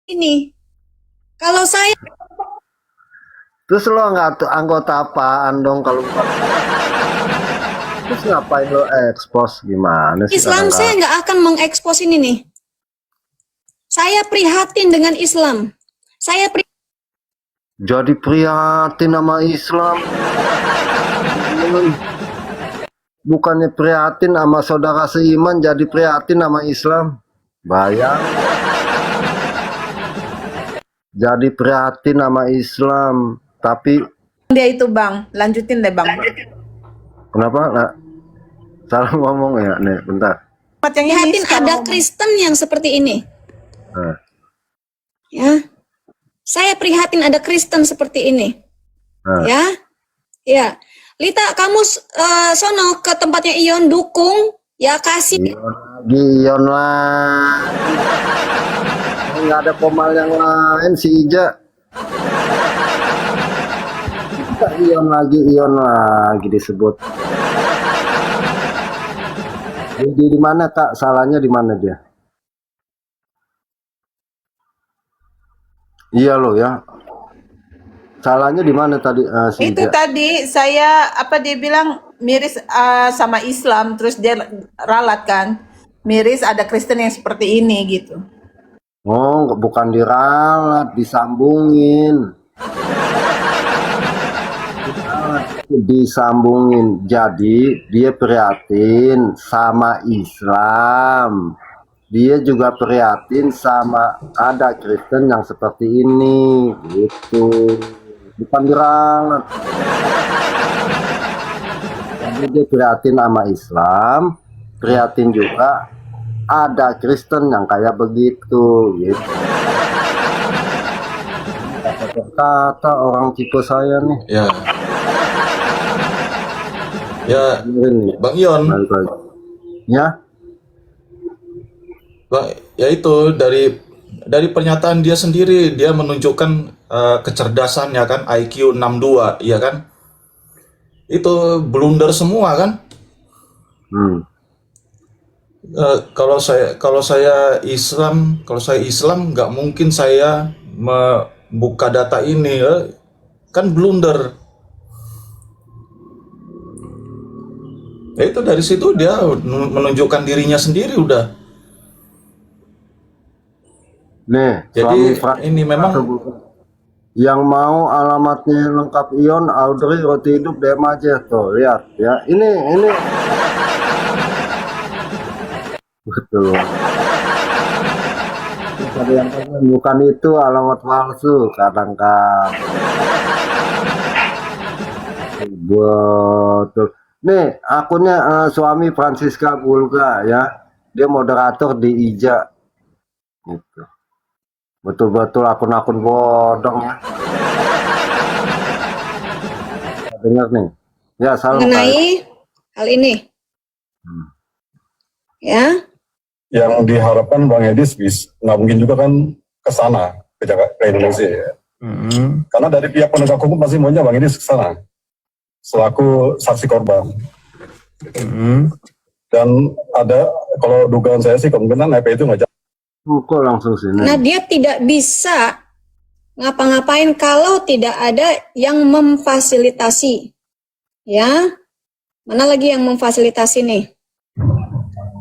ini. Kalau saya Terus lo nggak anggota apaan dong kalau bukan? Terus ngapain lo expose gimana sih Islam, saya nggak akan mengekspos ini nih. Saya prihatin dengan Islam. Saya jadi prihatin sama Islam. Bukannya prihatin sama saudara seiman, jadi prihatin sama Islam. Bayang. Jadi prihatin sama Islam, tapi dia itu Bang, lanjutin deh Bang. kenapa nggak salah ngomong ya nih, bentar. prihatin ada Kristen yang seperti ini. Nah. Ya, saya prihatin ada Kristen seperti ini. Nah. Ya, Lita, kamu sono ke tempatnya Ion, dukung, ya kasih. Ion lah. Nggak ada Komal yang lain si Ija. Ion lagi disebut. Di mana Kak? Salahnya di mana dia? Iya loh ya. Salahnya di mana tadi? Si itu Ija. Tadi saya dia bilang miris sama Islam, terus dia ralat kan. Miris ada Kristen yang seperti ini gitu. Oh, bukan diralat, disambungin. Disambungin. Jadi dia prihatin sama Islam. Dia juga prihatin sama ada Kristen yang seperti ini, gitu. Bukan diralat. Jadi dia prihatin sama Islam, prihatin juga ada Kristen yang kayak begitu, gitu. Kata orang tipe saya nih. Ya, Bang Ion. Ya. Bang, ya itu dari pernyataan dia sendiri, dia menunjukkan kecerdasannya kan, IQ 62, ya kan? Itu blunder semua kan? Kalau saya Islam nggak mungkin saya membuka data ini, kan blunder. Ya itu dari situ dia menunjukkan dirinya sendiri udah. Nih, jadi ini memang yang mau alamatnya lengkap Ion, Audrey, roti hidup DM aja tuh, lihat ya. Ini betul. Ada yang bukan itu alamat palsu kadang-kadang. Betul. Nih akunnya suami Francisca Bulga ya. Dia moderator di Ija. Gitu. Betul-betul akun-akun bodong ya. Dengar nih. Ya, salah mengenai hal ini. Ya. Yang diharapkan Bang Edis nggak mungkin juga kan ke sana, ke Indonesia ya. Karena dari pihak penegak hukum pasti maunya Bang Edis ke sana selaku saksi korban. Dan ada, kalau dugaan saya sih kemungkinan EP itu nggak kok langsung sini. Nah, dia tidak bisa ngapa-ngapain kalau tidak ada yang memfasilitasi. Ya. Mana lagi yang memfasilitasi nih?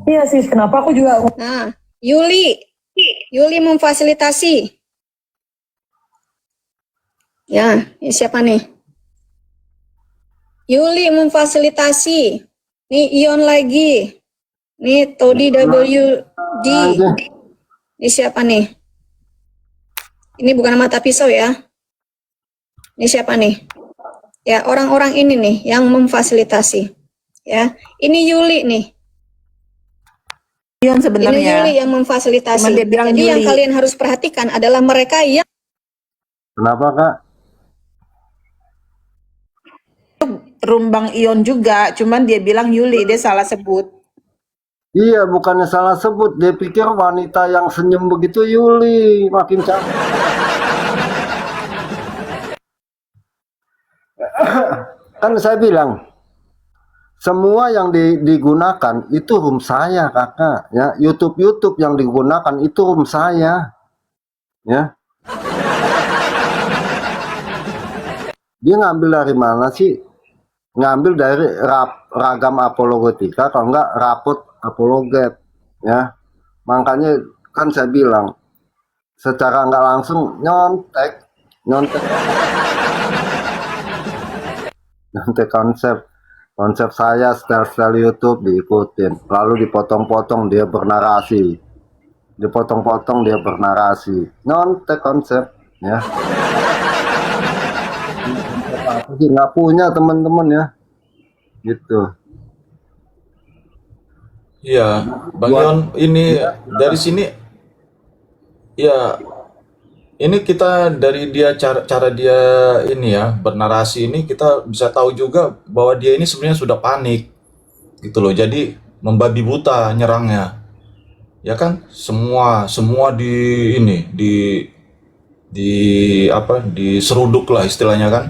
Iya sih, kenapa aku juga. Nah, Yuli memfasilitasi. Ya, ini siapa nih? Yuli memfasilitasi. Nih Ion lagi. Nih Todi WD. Ini siapa nih? Ini bukan mata pisau ya. Ini siapa nih? Ya, orang-orang ini nih yang memfasilitasi. Ya, ini Yuli nih. Ion sebenarnya. Ini Yuli yang memfasilitasi. Jadi yang kalian harus perhatikan adalah mereka yang. Kenapa Kak? Rumbang Ion juga, cuman dia bilang Yuli, dia salah sebut. Iya, bukannya salah sebut. Dia pikir wanita yang senyum begitu Yuli, makin cantik. Kan saya bilang, semua yang digunakan itu room saya Kakak. Ya, YouTube yang digunakan itu room saya. ya. Dia ngambil dari mana sih? Ngambil dari ragam apologetika, kalau enggak rapot apologet, ya. Makanya kan saya bilang, secara nggak langsung nyontek konsep saya, style YouTube diikutin, lalu dipotong-potong dia bernarasi, nyontek konsep, ya. Apa sih nggak punya teman-teman, ya, gitu. Iya, Bang Yon, ini dari sini, ya, ini kita dari dia cara dia ini ya bernarasi ini kita bisa tahu juga bahwa dia ini sebenarnya sudah panik gitu loh. Jadi membabi buta nyerangnya, ya kan? Semua di ini di apa diseruduk lah istilahnya kan?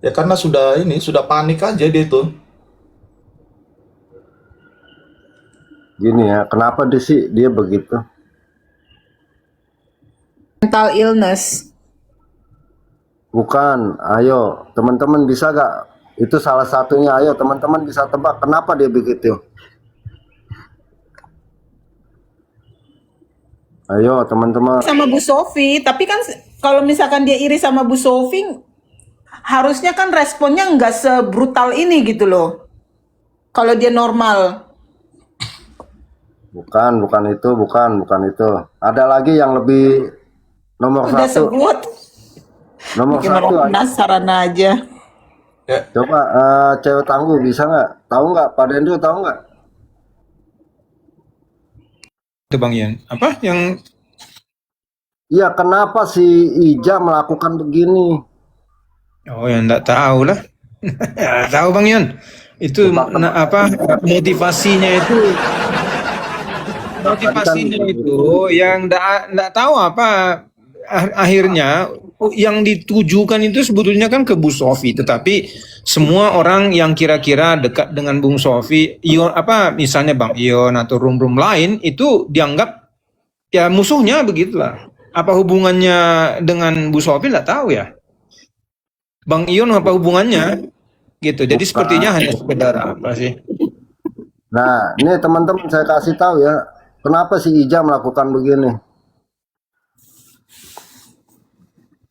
Ya karena sudah panik aja dia itu. Gini ya, kenapa dia begitu? Mental illness. Bukan, ayo teman-teman bisa gak? Itu salah satunya, ayo teman-teman bisa tebak kenapa dia begitu? Ayo teman-teman. Sama Bu Sofi, tapi kan kalau misalkan dia iri sama Bu Sofi, harusnya kan responnya nggak sebrutal ini gitu loh. Kalau dia normal. Bukan itu. Ada lagi yang lebih nomor Udah satu. sebut. Nomor Bikin satu. orang penasaran aja. Ya, Coba cewek tangguh bisa nggak? Tahu nggak? Pak Dendro tahu nggak? Itu Bang Ian. Apa yang Iya, kenapa si Ija melakukan begini? yang enggak tahu lah. Ya, tahu Bang Ian. Itu motivasinya itu yang enggak tahu apa akhirnya yang ditujukan itu sebetulnya kan ke Bu Sofi, tetapi semua orang yang kira-kira dekat dengan Bung Sofi, misalnya Bang Ion atau room-room lain itu dianggap ya musuhnya begitulah. Apa hubungannya dengan Bu Sofi nggak tahu ya. Bang Ion apa hubungannya? Gitu. Jadi sepertinya hanya sekedar apa sih? Nah, ini teman-teman saya kasih tahu ya, kenapa si Ija melakukan begini.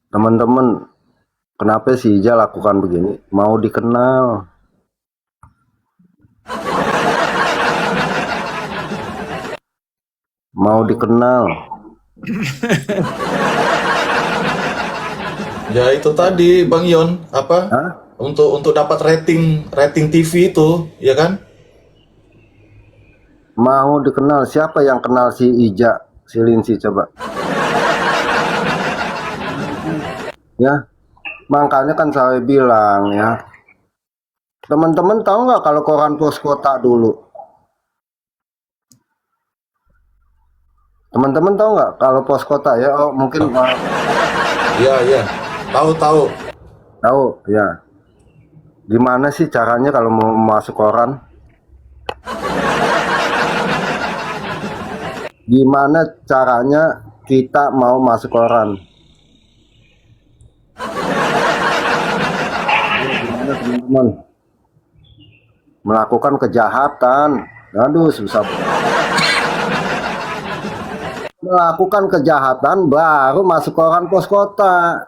Teman-teman, kenapa si Ija lakukan begini? Mau dikenal. Mau dikenal. ya itu tadi Bang Yon apa? Hah? Untuk dapat rating TV itu, ya kan? Mau dikenal. Siapa yang kenal si Ija, si Linsi, coba? Ya, makanya kan saya bilang ya, teman-teman tahu nggak kalau koran Pos Kota dulu? Teman-teman tahu nggak kalau Pos Kota ya? Oh mungkin Iya, tahu. tahu ya. Gimana sih caranya kalau mau masuk koran? Gimana caranya kita mau masuk koran? Gimana teman-teman? Melakukan kejahatan. Aduh, susah. Melakukan kejahatan baru masuk koran Pos Kota.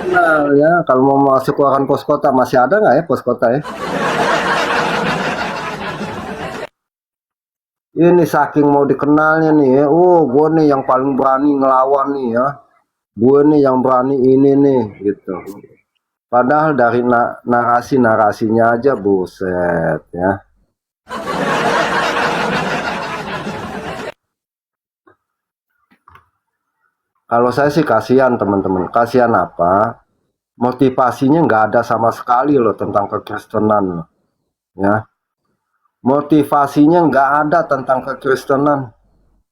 Nah, ya, kalau mau masuk koran Pos Kota masih ada nggak ya Pos Kota ya? Ini saking mau dikenalnya nih ya. Oh, gue nih yang paling berani ngelawan nih ya. Gue nih yang berani ini nih gitu. Padahal dari narasinya aja buset ya. Kalau saya sih kasihan teman-teman. Kasihan apa? Motivasinya nggak ada sama sekali loh tentang kekristenan, ya. Motivasinya nggak ada tentang kekristenan.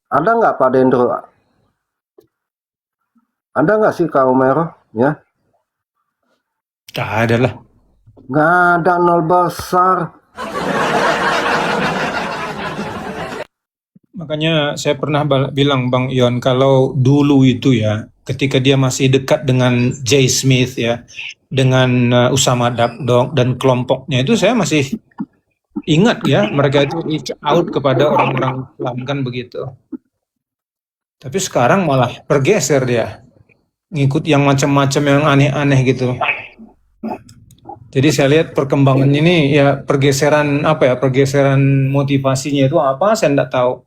Ada nggak Pak Dendro? Ada nggak sih Kak Umero? Ya, Nggak ada lah. nggak ada, nol besar. Makanya saya pernah bilang Bang Ion, kalau dulu itu ya, ketika dia masih dekat dengan Jay Smith ya, dengan Usama Dabdog dan kelompoknya itu, saya masih ingat ya, mereka itu reach out kepada orang-orang Islam kan begitu. Tapi sekarang malah bergeser dia, ngikut yang macam-macam yang aneh-aneh gitu. Jadi saya lihat perkembangan ini ya, pergeseran motivasinya itu apa, saya tidak tahu.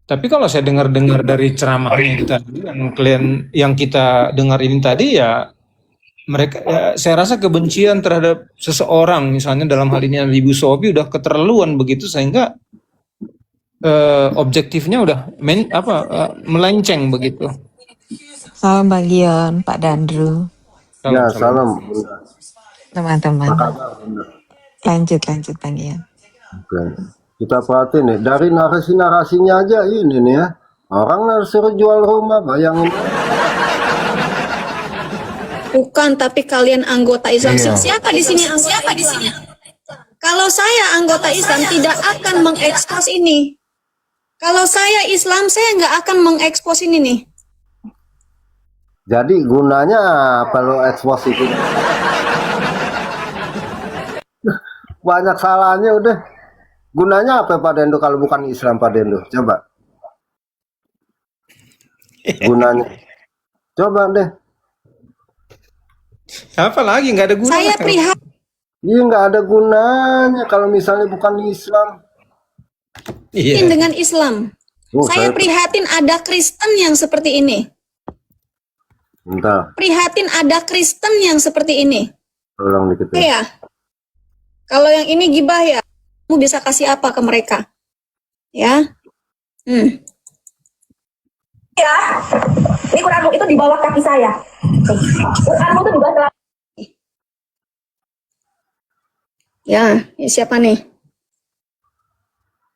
Tapi kalau saya dengar-dengar dari ceramahnya itu tadi, yang kita dengar ini tadi ya, mereka ya, saya rasa kebencian terhadap seseorang, misalnya dalam hal ini Ibu Sophie, udah keterlaluan begitu, sehingga objektifnya udah melenceng begitu. Salam Bang Gion, Pak Dandru, Ya, salam. teman-teman. Apa kabar, Bunda? Lanjut Bang Gion. Oke. Kita perhatiin nih, dari narasi-narasinya aja ini nih ya. Orang suruh jual rumah, bayangin. Bukan, tapi kalian anggota Islam. Siapa di sini anggota Islam? Kalau saya anggota Islam tidak akan mengekspos ini. Kalau saya Islam, saya nggak akan mengekspos ini nih. Jadi gunanya apa lo ekspos itu? Banyak salahnya udah. Gunanya apa Pak Dendo kalau bukan Islam Pak Dendo? Coba. Gunanya. Coba deh. Apa lagi, nggak ada gunanya. Saya prihatin Iya nggak ada gunanya kalau misalnya bukan Islam. Iya. dengan Islam. Saya prihatin ada Kristen yang seperti ini. Bentar, Prihatin ada Kristen yang seperti ini. tolong dikit ya. Ya. Kalau yang ini gibah ya, kamu bisa kasih apa ke mereka? Ya. Ya, ini Quranmu itu di bawah kaki saya. Quranmu itu di bawah. Ya, ini siapa nih?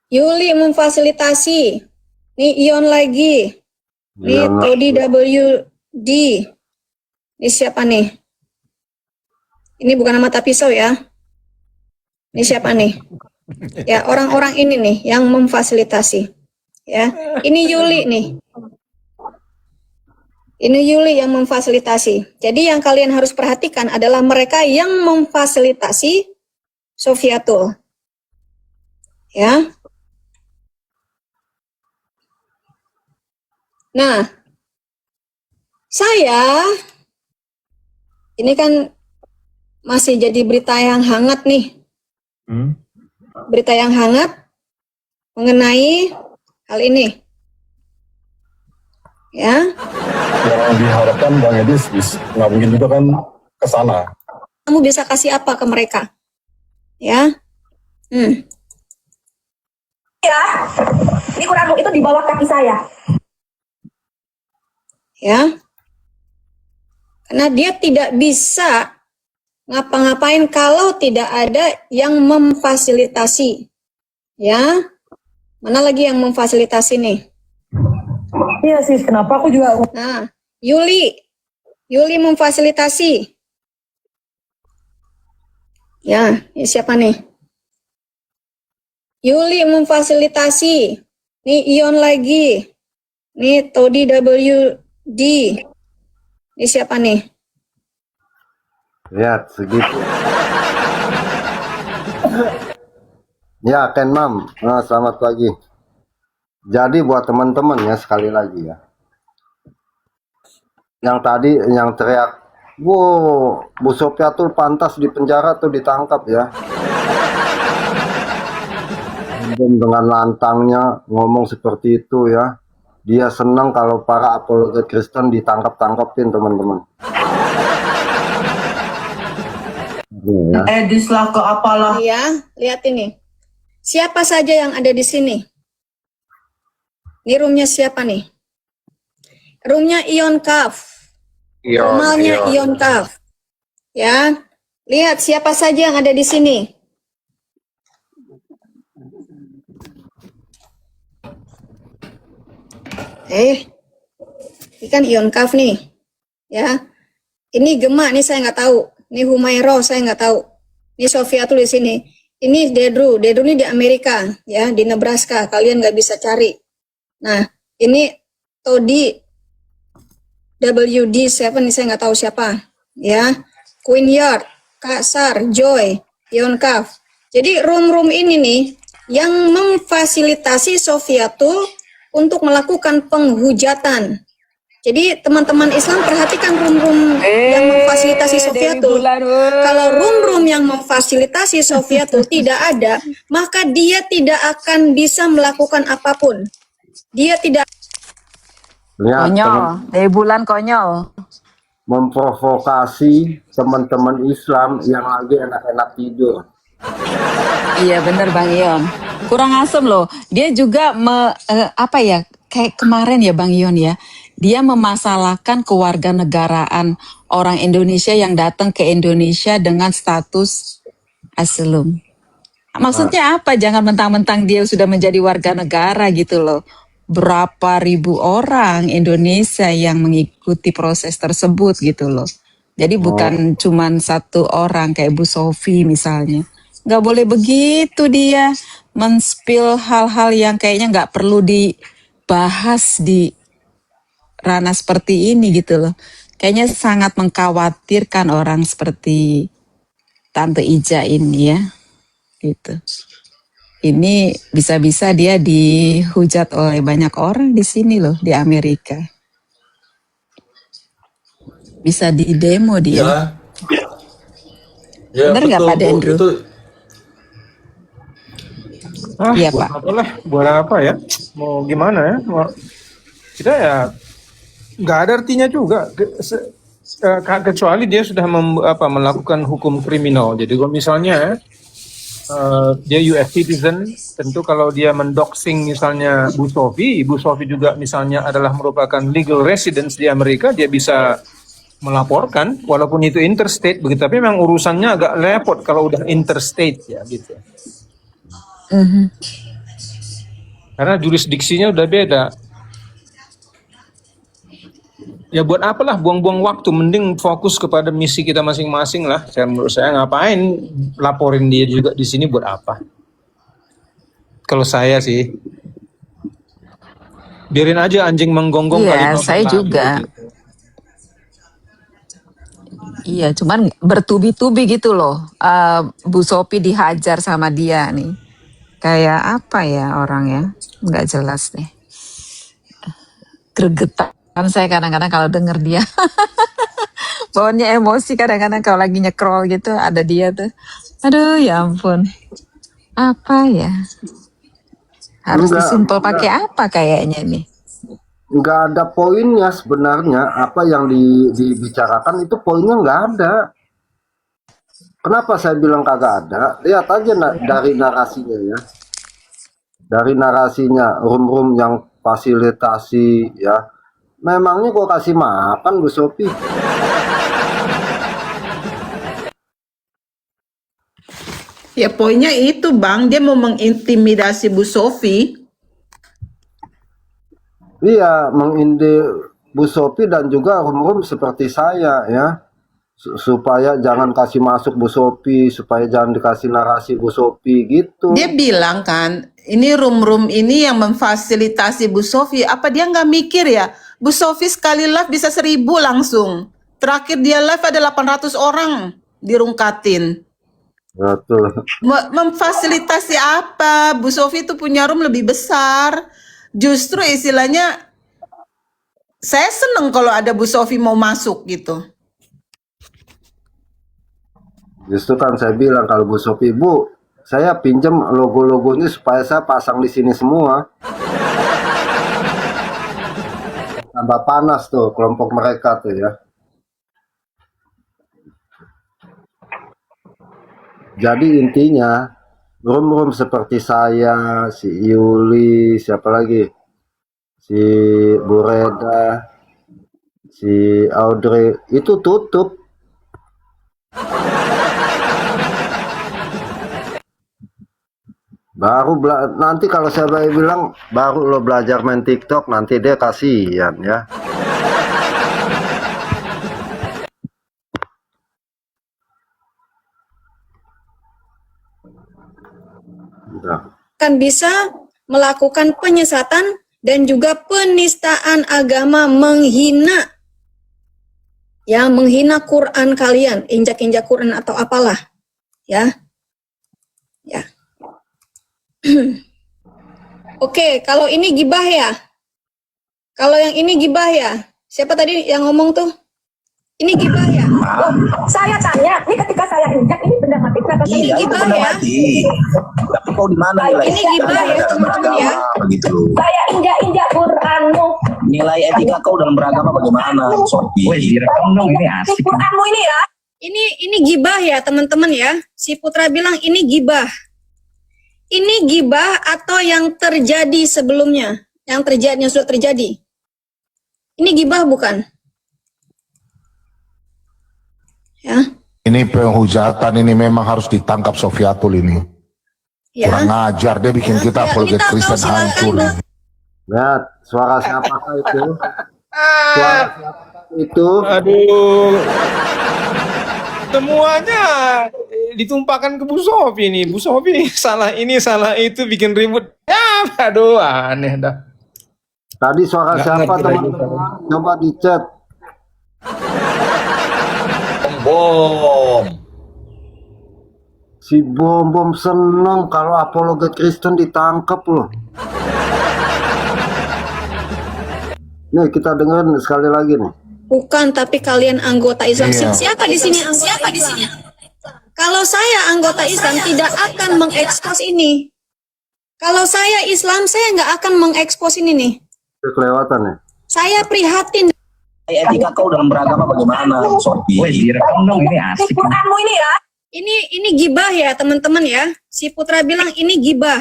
Yuli memfasilitasi. Nih Ion lagi. Nih Ion Todi WD. Ini siapa nih? Ini bukan nama mata pisau ya. Ini siapa nih? Ya, orang-orang ini nih yang memfasilitasi. Ya, ini Yuli nih. Ini Yuli yang memfasilitasi. Jadi yang kalian harus perhatikan adalah mereka yang memfasilitasi Sofiatul. Ya. Nah, saya ini kan masih jadi berita yang hangat nih. Berita yang hangat mengenai hal ini. Ya. Yang diharapkan Bang Edis nggak mungkin juga kan ke sana. Kamu bisa kasih apa ke mereka? Ya. Ya, ini Quranmu itu di bawah kaki saya. Ya. Karena dia tidak bisa ngapa-ngapain kalau tidak ada yang memfasilitasi. Ya. Mana lagi yang memfasilitasi nih? Iya sis, kenapa aku juga. Nah, Yuli memfasilitasi. Ya, ini siapa nih? Yuli memfasilitasi. Nih Ion lagi. Nih Todi WD. Ini siapa nih? Lihat segitu. Ya, Ken Mam. Nah, selamat pagi. Jadi buat teman-teman ya, sekali lagi ya. Yang tadi yang teriak, wow, Bu Sophia tuh pantas di penjara tuh ditangkap ya. Dengan lantangnya ngomong seperti itu ya. Dia senang kalau para apologet Kristen ditangkap-tangkapin teman-teman. Ya. Edislah ke apalah. Ya, lihat ini. Siapa saja yang ada di sini? Ini roomnya siapa nih? Roomnya Ion Kaf. Normalnya Ion Kaf. Ya, lihat siapa saja yang ada di sini. Ini kan Ion Kaf nih. Ya, ini Gema nih saya nggak tahu. Ini Humairo saya nggak tahu. Ini Sofiatul di sini. Ini Dedru ini di Amerika, ya, di Nebraska. Kalian nggak bisa cari. Nah, ini Todi WD7, ini saya nggak tahu siapa, ya. Queen Yard, Kak Sar, Joy, Yonkaf. Jadi room-room ini nih yang memfasilitasi Sofiatul untuk melakukan penghujatan. Jadi teman-teman Islam perhatikan room-room yang memfasilitasi Sofiatul. Kalau room-room yang memfasilitasi Sofiatul tidak ada, maka dia tidak akan bisa melakukan apapun. Dia tidak Lihat Konyol, dari bulan konyol. memprovokasi teman-teman Islam yang lagi enak-enak tidur. Iya bener Bang Ion. Kurang asem loh. Dia juga apa ya, kayak kemarin ya Bang Ion ya. Dia memasalahkan kewarganegaraan orang Indonesia yang datang ke Indonesia dengan status asylum. Maksudnya apa? Jangan mentang-mentang dia sudah menjadi warga negara gitu loh. Berapa ribu orang Indonesia yang mengikuti proses tersebut gitu loh. Jadi bukan cuman satu orang kayak Bu Sofi misalnya. Nggak boleh begitu dia men-spill hal-hal yang kayaknya nggak perlu dibahas di ranah seperti ini gitu loh. Kayaknya sangat mengkhawatirkan orang seperti Tante Ija ini ya. Gitu. Ini bisa-bisa dia dihujat oleh banyak orang di sini loh, di Amerika. Bisa di demo dia. Ya, ya Bener nggak betul Pak Bu. Dendru? Itu Iya Buat Pak. apa lah, buat apa ya? Mau gimana ya? Kita ya nggak ada artinya juga. Kecuali dia sudah melakukan hukum kriminal. Jadi kalau misalnya dia US citizen, tentu kalau dia mendoxing misalnya Bu Sofi juga misalnya adalah merupakan legal residence di Amerika, dia bisa melaporkan walaupun itu interstate begitu, tapi memang urusannya agak repot kalau udah interstate ya gitu. Karena jurisdiksinya udah beda. Ya buat apalah buang-buang waktu, mending fokus kepada misi kita masing-masing lah. Menurut saya ngapain laporin dia juga di sini buat apa? Kalau saya sih, biarin aja anjing menggonggong kali Iya, mau saya berlari juga. gitu. Iya, cuman bertubi-tubi gitu loh. Bu Sophie dihajar sama dia nih. Kayak apa ya orangnya? Nggak jelas deh. Gregetan saya kadang-kadang kalau denger dia. Bawaannya emosi kadang-kadang kalau lagi nyekrol gitu ada dia tuh. Aduh ya ampun. Apa ya? Harus disimpel pakai apa kayaknya nih? Nggak ada poinnya sebenarnya. Apa yang dibicarakan itu poinnya nggak ada. Kenapa saya bilang kagak ada? Lihat aja dari narasinya ya. Dari narasinya, room-room yang fasilitasi ya. Memangnya kok kasih makan Bu Sophie? Ya poinnya itu Bang, dia mau mengintimidasi Bu Sofi. Iya, Bu Sophie dan juga room-room seperti saya ya. Supaya jangan kasih masuk Bu Sophie, supaya jangan dikasih narasi Bu Sophie gitu. Dia bilang kan, ini room-room ini yang memfasilitasi Bu Sofi. Apa dia nggak mikir ya? Bu Sofi sekali live bisa 1000 langsung. Terakhir dia live ada 800 orang dirungkatin. Betul. Memfasilitasi apa? Bu Sofi itu punya room lebih besar. Justru istilahnya saya seneng kalau ada Bu Sofi mau masuk gitu. Justru kan saya bilang kalau Bu Sophie, Bu, saya pinjam logo-logonya supaya saya pasang di sini semua. Tambah panas tuh kelompok mereka tuh ya. Jadi intinya room-room seperti saya, si Yuli, siapa lagi? Si Bu Reda, si Audrey itu tutup. Baru nanti kalau saya bilang baru lo belajar main TikTok, nanti dia kasihan ya. akan bisa melakukan penyesatan dan juga penistaan agama, menghina Quran kalian, injak-injak Quran atau apalah, ya. Oke, kalau ini gibah ya. Kalau yang ini gibah ya. Siapa tadi yang ngomong tuh? Ini gibah ya. Loh, saya tanya, ini ketika saya injak, ini benda mati kenapa saya Ini Iya, itu gibah benda ya. mati. Tapi kau di mana nilai Ini gibah ya, teman-teman ya. begitu? Saya injak-injak Quranmu. Nilai etika kau dalam beragama bagaimana, Sofi? direkam dong, ini asik. Quranmu ini ya. Ini gibah ya, teman-teman ya. Si Putra bilang ini gibah. Ini gibah atau yang terjadi sebelumnya, yang sudah terjadi. Ini gibah bukan? Ya. Ini penghujatan, ini memang harus ditangkap Sofiatul ini. Ya. Kurang ajar, dia bikin kita apologet kita tahu, Kristen silakan, hancur. Bro. Lihat, suara siapakah itu? Suara siapa itu? Aduh. Semuanya ditumpahkan ke Bu Sofi nih. Bu Sofi salah ini, salah itu, bikin ribut. Ya, aduh, aneh dah. Tadi suara Nggak siapa ngerti lagi. teman-teman? Coba di chat. Bom. Si Bom seneng kalau apologet Kristen ditangkap loh. Nih kita dengerin sekali lagi nih. Bukan, tapi kalian anggota Islam. Iya. Siapa di sini? Siapa di sini? Kalau saya anggota Islam tidak akan mengekspos ini. Kalau saya Islam, saya nggak akan mengekspos ini nih. Kelewatan ya. Saya prihatin. Nilai etika kau dalam beragama bagaimana, Sofi? direkam dong, ini asik. Quranmu ini ya. Ini gibah ya, teman-teman ya. Si Putra bilang ini gibah.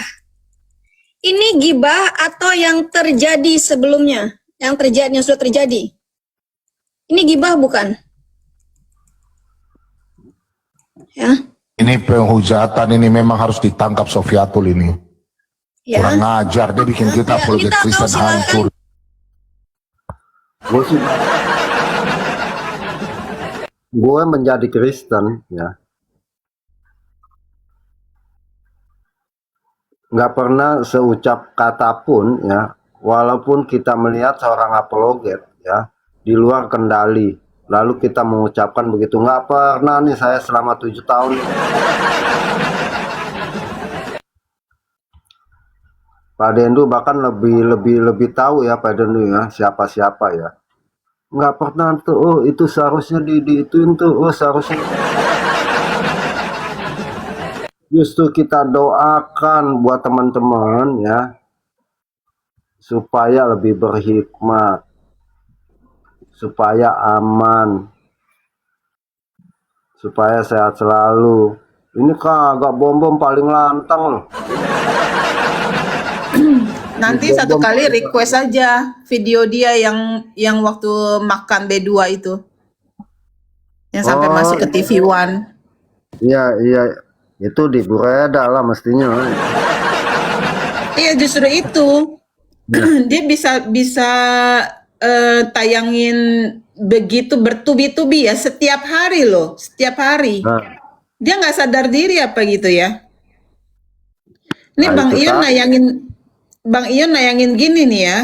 Ini gibah atau yang terjadi sebelumnya, yang sudah terjadi. Ini gibah bukan? Ya. Ini penghujatan, ini memang harus ditangkap Sofiatul ini. Ya. Kurang ajar, dia bikin kita apologet kita tahu, Kristen silakan. hancur. Gue menjadi Kristen ya, nggak pernah seucap kata pun ya, walaupun kita melihat seorang apologet ya di luar kendali, lalu kita mengucapkan begitu, nggak pernah nih saya selama 7 tahun. Pak Dendu bahkan lebih tahu ya Pak Dendu ya siapa ya. Nggak pernah tuh, oh itu seharusnya diituin tuh, oh seharusnya. Justru kita doakan buat teman-teman ya, supaya lebih berhikmat, supaya aman, supaya sehat selalu. Ini kagak bom paling lantang loh. Nanti satu kali request aja video dia yang waktu makan B2 itu. Yang sampai Oh. masuk ke TV One. Iya, itu di Bureda lah mestinya. Iya, justru itu. Dia bisa tayangin begitu bertubi-tubi ya setiap hari loh, setiap hari. Nah, Dia nggak sadar diri apa gitu ya. Ini Nah, Bang Ion nayangin gini nih ya.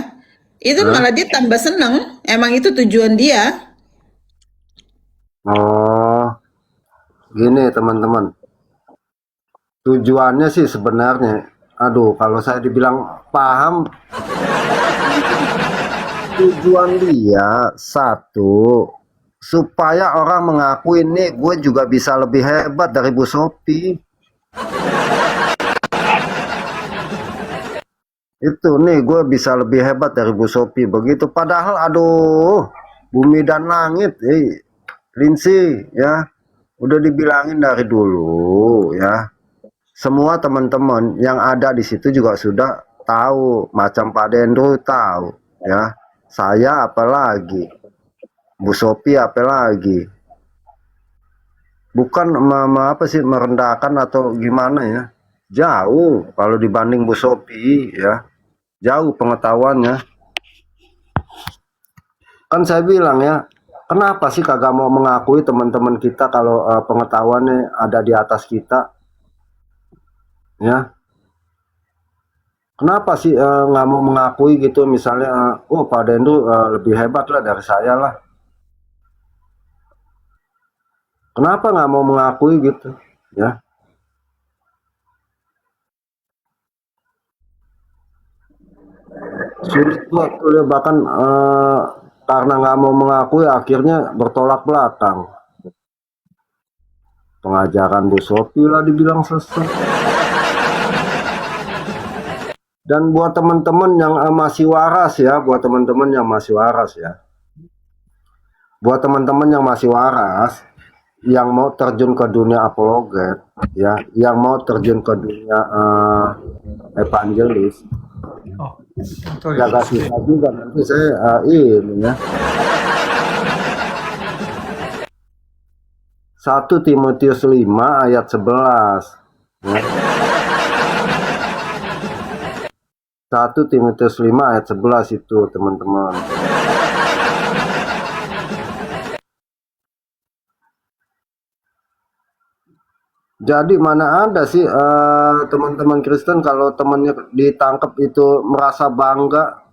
Itu malah dia tambah seneng. Emang itu tujuan dia. oh, gini teman-teman. Tujuannya sih sebenarnya, aduh kalau saya dibilang paham, tujuan dia satu, supaya orang mengakui nih gue juga bisa lebih hebat dari Bu Sophie. Itu nih gue bisa lebih hebat dari Bu Sophie begitu. Padahal aduh, bumi dan langit, Lindsay ya, udah dibilangin dari dulu ya. Semua teman-teman yang ada di situ juga sudah tahu, macam Pak Dendro tahu ya. Saya apalagi, Bu Sophie apalagi. Bukan apa sih merendahkan atau gimana ya. Jauh kalau dibanding Bu Sophie ya. Jauh pengetahuannya. Kan saya bilang ya, kenapa sih kagak mau mengakui teman-teman kita kalau pengetahuannya ada di atas kita? Ya. Kenapa sih nggak mau mengakui gitu, misalnya, oh Pak Dendu lebih hebat lah dari saya lah. Kenapa nggak mau mengakui gitu, ya? Sulit waktu dia bahkan karena nggak mau mengakui akhirnya bertolak belakang. Pengajaran Bu Sophie lah dibilang sesat. Dan buat teman-teman yang masih waras ya, buat teman-teman yang masih waras ya, buat teman-teman yang masih waras, yang mau terjun ke dunia apologet, ya, yang mau terjun ke dunia evangelis, jaga sisa juga nanti saya ini ya. 1 Timotius 5 ayat 11 ya. 1 Timotius 5 ayat 11 itu teman-teman. Jadi mana ada sih teman-teman Kristen kalau temannya ditangkap itu merasa bangga.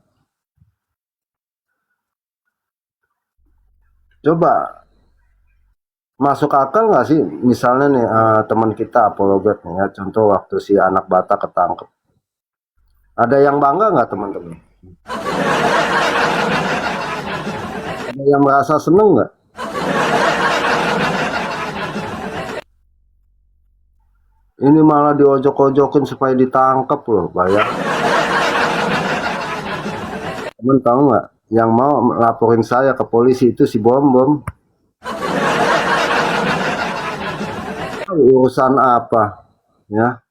Coba masuk akal nggak sih misalnya nih teman kita apologet nih ya, contoh waktu si anak Batak ketangkep. Ada yang bangga nggak teman-teman? Ada yang merasa seneng nggak? Ini malah diojok-ojokin supaya ditangkap loh, bayar. Temen tahu nggak? Yang mau laporin saya ke polisi itu si Bom-Bom. Urusan apa? Ya.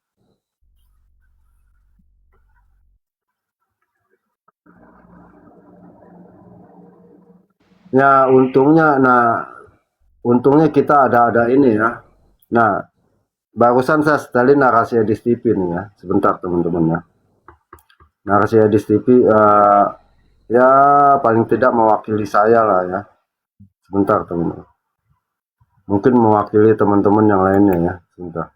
Ya untungnya, untungnya kita ada ini ya. Nah, barusan saya setelin narasi Edis TV nih ya. Sebentar teman-teman ya. Narasi Edis TV ya paling tidak mewakili saya lah ya. Sebentar teman-teman. Mungkin mewakili teman-teman yang lainnya ya. Sebentar.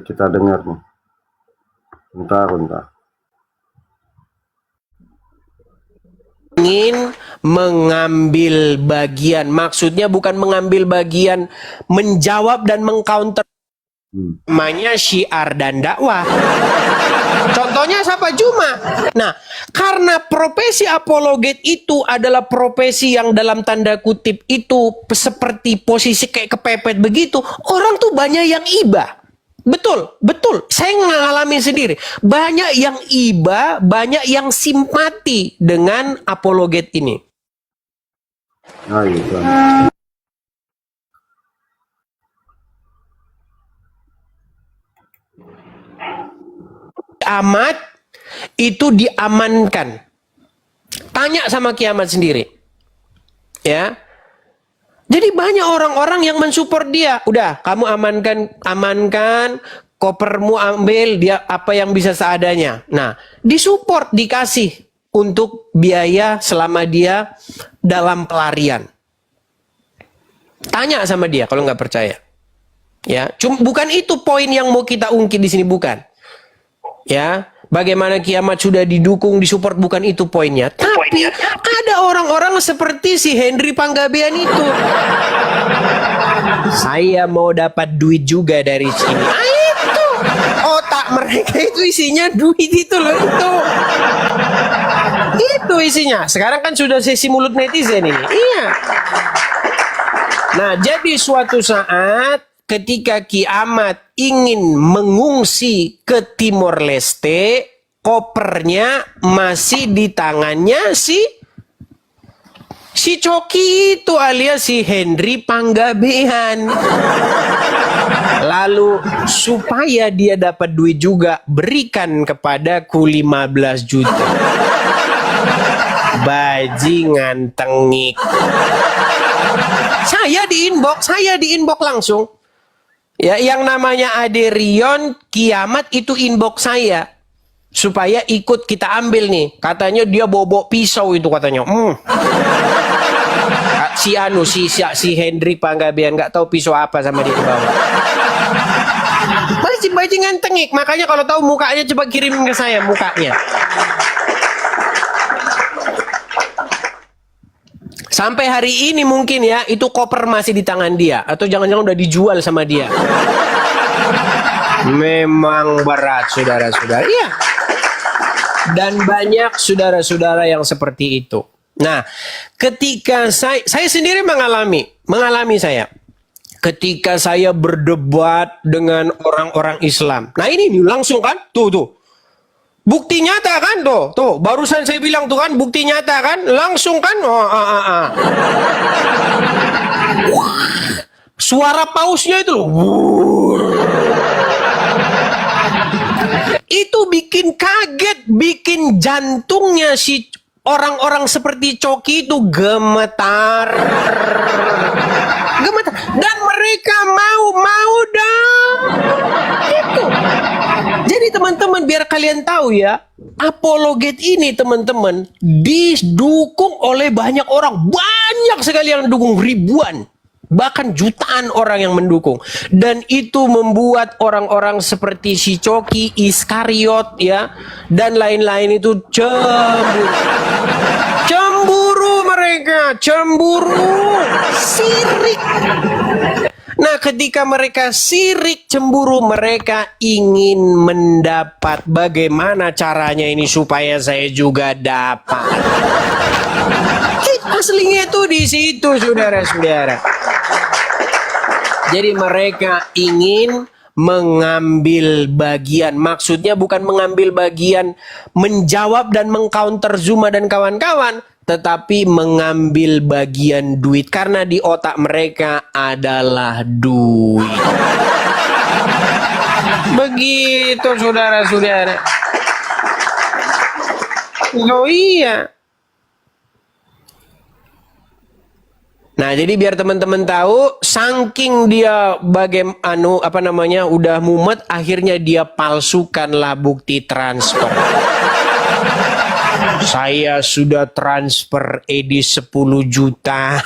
Kita dengar nih. Bentar. Ingin mengambil bagian, maksudnya bukan mengambil bagian, menjawab dan mengcounter namanya syiar dan dakwah. Contohnya siapa Juma. Nah, karena profesi apologet itu adalah profesi yang dalam tanda kutip itu seperti posisi kayak kepepet begitu, orang tuh banyak yang iba. Betul. Saya mengalami sendiri. Banyak yang iba, banyak yang simpati dengan apologet ini. Nah, gitu. Kiamat itu diamankan. Tanya sama Kiamat sendiri. Ya. Jadi banyak orang-orang yang mensupport dia. Udah, kamu amankan, kopermu ambil, dia apa yang bisa seadanya. Nah, disupport, dikasih untuk biaya selama dia dalam pelarian. Tanya sama dia kalau nggak percaya. Ya, bukan itu poin yang mau kita ungkit di sini, bukan. Ya, bagaimana Kiamat sudah didukung, disupport, bukan itu poinnya. Tapi ada orang-orang seperti si Henry Panggabean itu. Saya mau dapat duit juga dari sini. Itu otak mereka itu isinya duit itu loh itu. Itu isinya. Sekarang kan sudah sesi mulut netizen ini. Iya. Nah, jadi suatu saat ketika Kiamat ingin mengungsi ke Timor Leste, kopernya masih di tangannya si Coki itu alias si Henry Panggabean. Lalu supaya dia dapat duit juga, berikan kepadaku 15 juta. Bajingan tengik. Saya di inbox langsung. Ya, yang namanya Aderion Kiamat itu inbox saya supaya ikut kita ambil nih. Katanya dia bawa pisau itu katanya. Si Henry Panggabean nggak tahu pisau apa sama dia di bawah. Bajingan tengik. Makanya kalau tahu mukanya coba kirimin ke saya mukanya. Sampai hari ini mungkin ya, itu koper masih di tangan dia. Atau jangan-jangan udah dijual sama dia. Memang berat, saudara-saudara. Iya. Dan banyak saudara-saudara yang seperti itu. Nah, ketika saya sendiri mengalami saya. Ketika saya berdebat dengan orang-orang Islam. Nah ini langsung kan, tuh. Bukti nyata kan, tuh. Barusan saya bilang tuh kan, bukti nyata kan, langsung kan. Suara pausnya itu loh. Itu bikin kaget, bikin jantungnya si orang-orang seperti Coki itu gemetar. Dan mereka mau dong. Itu. Jadi teman-teman biar kalian tahu ya, apologet ini teman-teman didukung oleh banyak orang. Banyak sekali yang mendukung, ribuan. Bahkan jutaan orang yang mendukung. Dan itu membuat orang-orang seperti si Coki, Iskariot ya, dan lain-lain itu cemburu mereka, sirik. Nah, ketika mereka sirik, cemburu, mereka ingin mendapat bagaimana caranya ini supaya saya juga dapat. Aslinya itu di situ, saudara-saudara. Jadi mereka ingin mengambil bagian. Maksudnya bukan mengambil bagian menjawab dan mengcounter Zuma dan kawan-kawan, tetapi mengambil bagian duit. Karena di otak mereka adalah duit. Begitu saudara-saudara. Oh iya. Nah, jadi biar teman-teman tahu, saking dia udah mumet, akhirnya dia palsukanlah bukti transfer. Saya sudah transfer Edi 10 juta.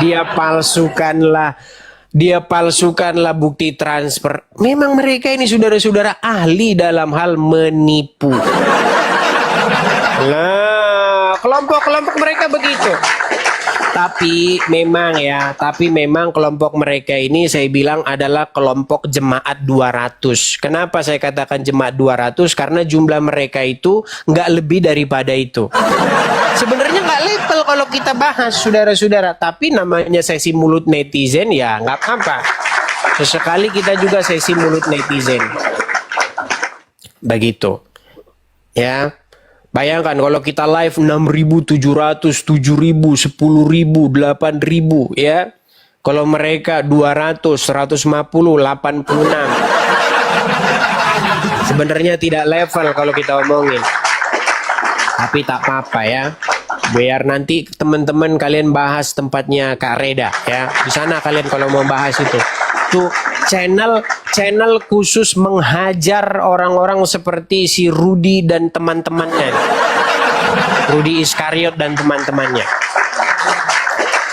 Dia palsukanlah bukti transfer. Memang mereka ini saudara-saudara ahli dalam hal menipu. Nah, kelompok-kelompok mereka begitu. Tapi memang kelompok mereka ini saya bilang adalah kelompok jemaat 200. Kenapa saya katakan jemaat 200? Karena jumlah mereka itu nggak lebih daripada itu. Sebenarnya nggak level kalau kita bahas, saudara-saudara. Tapi namanya sesi mulut netizen ya nggak apa-apa. Sesekali kita juga sesi mulut netizen. Begitu. Ya. Bayangkan kalau kita live 6.700, 7.000, 10.000, 8.000 ya. Kalau mereka 200, 150, 86. Sebenarnya tidak level kalau kita omongin. Tapi tak apa-apa ya. Biar nanti teman-teman kalian bahas tempatnya Kak Reda ya. Di sana kalian kalau mau bahas itu. Tuh channel khusus menghajar orang-orang seperti si Rudy dan teman-temannya. Rudy Iskariot dan teman-temannya.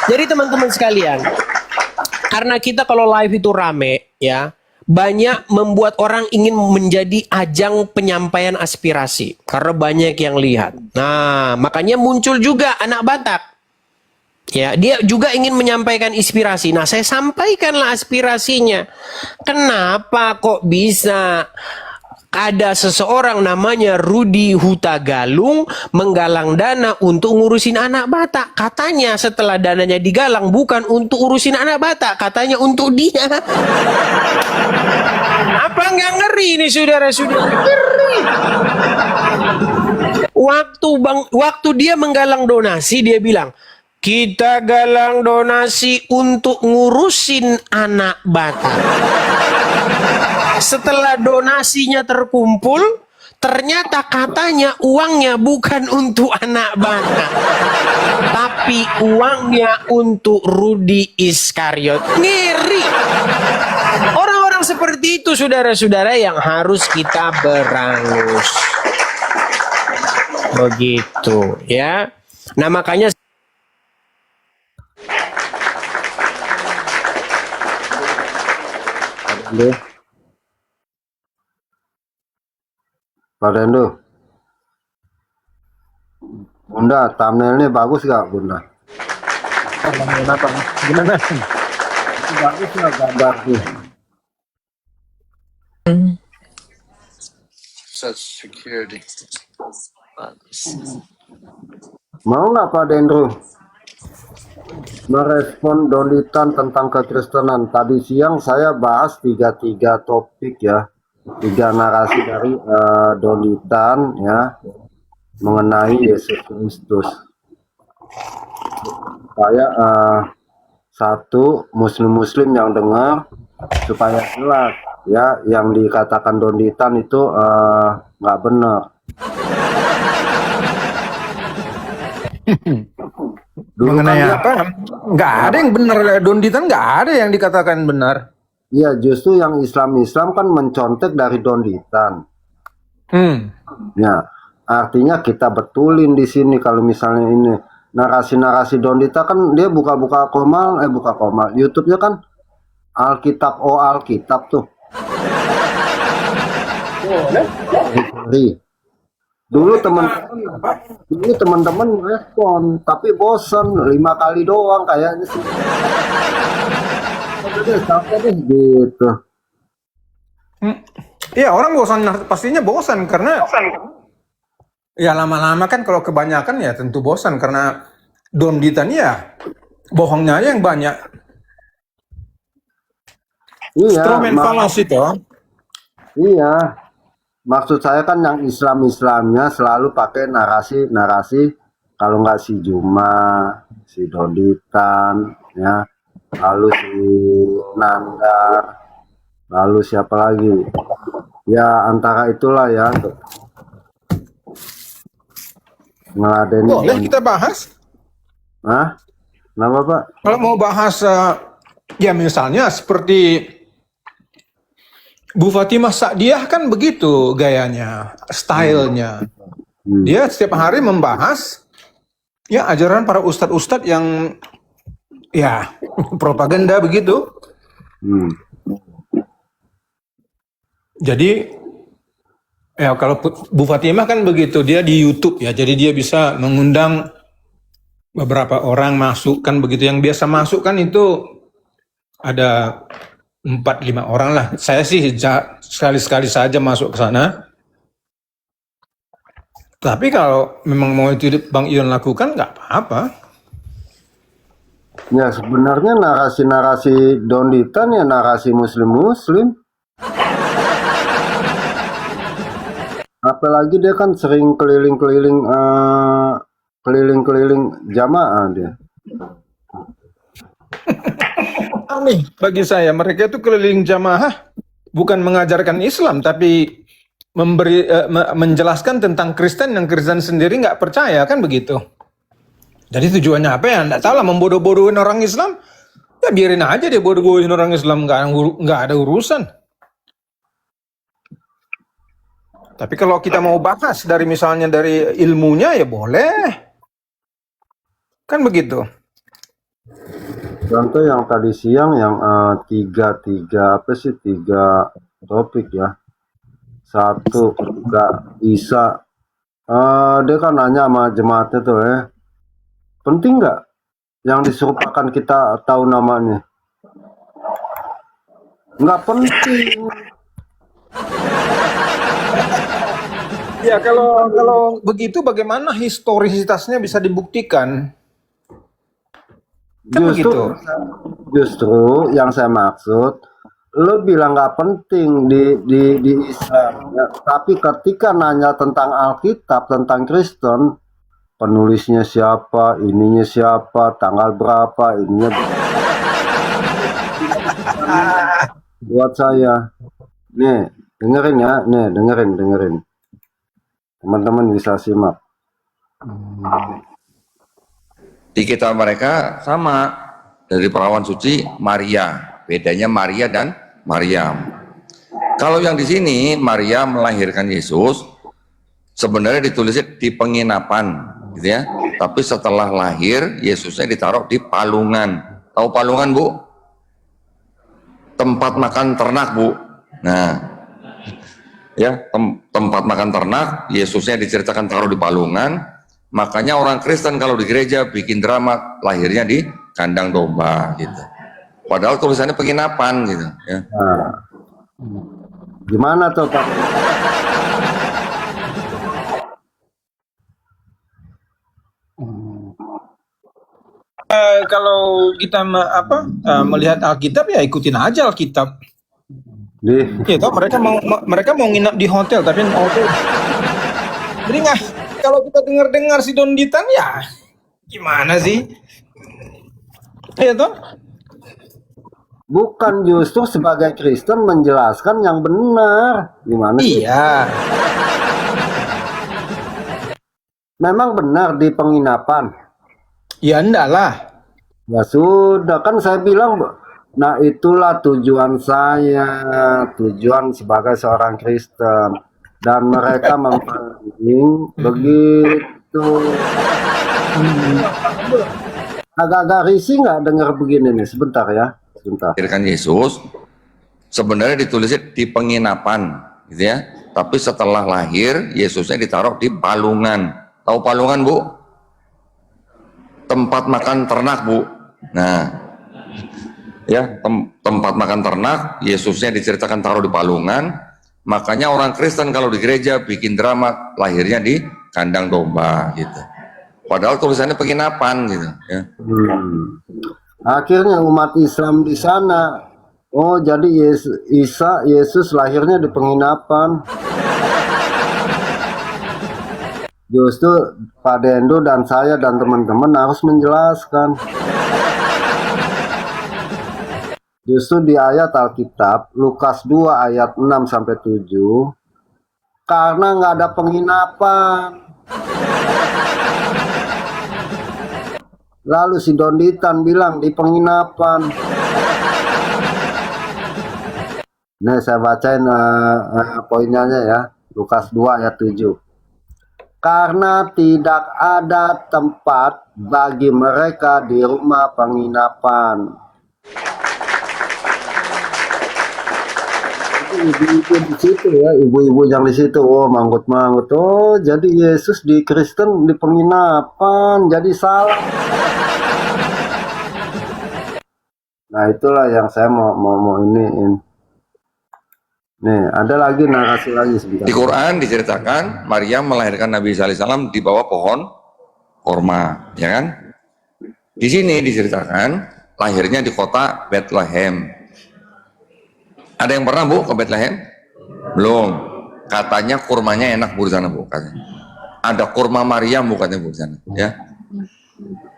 Jadi teman-teman sekalian, karena kita kalau live itu rame ya, banyak membuat orang ingin menjadi ajang penyampaian aspirasi karena banyak yang lihat. Nah, makanya muncul juga anak Batak. Ya, dia juga ingin menyampaikan inspirasi. Nah, saya sampaikanlah aspirasinya. Kenapa kok bisa ada seseorang namanya Rudy Hutagalung menggalang dana untuk ngurusin anak Batak? Katanya setelah dananya digalang bukan untuk urusin anak Batak, katanya untuk dia. Apa nggak ngeri ini saudara-saudara? Ngeri. Waktu dia menggalang donasi, dia bilang, kita galang donasi untuk ngurusin anak Batak. Setelah donasinya terkumpul, ternyata katanya uangnya bukan untuk anak Batak, tapi uangnya untuk Rudy Iskariot. Ngeri. Orang-orang seperti itu saudara-saudara yang harus kita berangus. Begitu ya. Nah makanya Dendu, Pak Dendu. Bunda, thumbnailnya bagus gak, Bunda? Gimana? Bagus nggak gambarnya? Mau nggak Pak Dendro merespon Donitan tentang kekristenan? Tadi siang saya bahas tiga topik ya, 3 narasi dari Donitan ya mengenai Yesus Kristus. Saya satu muslim yang dengar supaya jelas ya yang dikatakan Donitan itu nggak benar. Mengenai apa? Nggak ada yang benar. Donitan nggak ada yang dikatakan benar. Iya, justru yang Islam kan mencontek dari Donitan. Ya, artinya kita betulin di sini kalau misalnya ini narasi Dondita kan dia buka komal, YouTube-nya kan Alkitab Alkitab tuh. Dulu teman-teman respon, tapi bosen 5 kali doang kayaknya sih. Capek deh gitu. Iya, orang bosan, pastinya bosan karena ya lama-lama kan kalau kebanyakan ya tentu bosan karena Donitan ya bohongnya aja yang banyak. Iya, Instrumen falas itu. Iya. Maksud saya kan yang Islamnya selalu pakai narasi kalau nggak si Juma, si Donitan, ya, lalu si Nandar, lalu siapa lagi? Ya antara itulah ya. Ngeladenin. Boleh kita bahas? Hah? Kenapa Pak? Kalau mau bahas ya misalnya seperti Bu Fatimah Sa'diyah kan begitu gayanya, stylenya. Dia setiap hari membahas ya ajaran para ustadz-ustadz yang ya propaganda begitu. Jadi ya kalau Bu Fatimah kan begitu, dia di YouTube ya, jadi dia bisa mengundang beberapa orang masuk kan begitu. Yang biasa masuk kan itu ada 4-5 orang lah. Saya sih sekali-sekali saja masuk ke sana. Tapi kalau memang mau itu Bang Ion lakukan nggak apa-apa. Ya sebenarnya narasi Donitan ya narasi muslim. Apalagi dia kan sering keliling-keliling jamaah dia. Aneh bagi saya, mereka itu keliling jamaah bukan mengajarkan Islam tapi menjelaskan tentang Kristen yang Kristen sendiri nggak percaya kan begitu. Jadi tujuannya apa ya? Nggak tahu lah, membodoh-bodohin orang Islam. Ya biarin aja dia bodoh-bodohin orang Islam, nggak ada urusan. Tapi kalau kita mau bahas dari misalnya dari ilmunya ya boleh. Kan begitu. Contoh yang tadi siang yang tiga topik ya. Satu ketika Isa dia kan nanya sama jemaatnya tuh penting nggak yang diserupakan kita tahu namanya? Nggak penting. Ya kalau begitu bagaimana historisitasnya bisa dibuktikan? Kan justru yang saya maksud, lo bilang nggak penting di Islam, ya. Tapi ketika nanya tentang Alkitab, tentang Kristen, penulisnya siapa, ininya siapa, tanggal berapa, ininya buat saya. Nih, dengerin ya, dengerin. Teman-teman bisa simak. Di kitab mereka sama, dari perawan suci Maria, bedanya Maria dan Maryam. Kalau yang di sini Maria melahirkan Yesus sebenarnya ditulisnya di penginapan gitu ya, tapi setelah lahir Yesusnya ditaruh di palungan. Tahu palungan Bu? tempat makan ternak, Bu. Nah, ya, tempat makan ternak, Yesusnya diceritakan taruh di palungan. Makanya orang Kristen kalau di gereja bikin drama lahirnya di kandang domba gitu. Padahal tulisannya penginapan gitu ya. Nah, gimana tuh Pak? Kalau kita melihat Alkitab ya ikutin aja Alkitab. Ya toh mereka mau nginap di hotel tapi hotel. Jadi nggak, kalau kita dengar si Donditan ya gimana sih? Ya toh? Bukan, justru sebagai Kristen menjelaskan yang benar. Gimana sih? Iya. Memang benar di penginapan. Ya enggak lah. Ya sudah, kan saya bilang, nah itulah tujuan saya, tujuan sebagai seorang Kristen. Dan mereka memperhatikan begitu. Agak-agak risih nggak dengar begini nih, sebentar ya. Lahirkan Yesus sebenarnya ditulisnya di penginapan gitu ya, tapi setelah lahir Yesusnya ditaruh di palungan. Tahu palungan, Bu? Tempat makan ternak, Bu. Nah, ya, tempat makan ternak, Yesusnya diceritakan taruh di palungan. Makanya orang Kristen kalau di gereja bikin drama lahirnya di kandang domba gitu. Padahal tulisannya penginapan gitu ya. Akhirnya umat Islam di sana, oh jadi Yesus lahirnya di penginapan. Justru Pak Dendo dan saya dan teman-teman harus menjelaskan. Justru di ayat Alkitab, Lukas 2 ayat 6-7, karena nggak ada penginapan. Lalu si Donditan bilang di penginapan. Nih saya bacain poinnya ya, Lukas 2 ayat 7. Karena tidak ada tempat bagi mereka di rumah penginapan. Ibu-ibu di situ ya, ibu-ibu yang di situ, oh manggut-manggut, oh jadi Yesus di Kristen di penginapan, jadi salah. Nah itulah yang saya mau iniin. Nih ada lagi narasi lagi sebentar. Di Quran diceritakan Maria melahirkan Nabi Isa alaihissalam di bawah pohon korma, ya kan? Di sini diceritakan lahirnya di kota Bethlehem. Ada yang pernah, Bu, ke Bethlehem? Belum. Katanya kurmanya enak, Bu, di sana, Bu, katanya. Ada kurma Maryam, Bu, katanya, Bu, di sana, ya.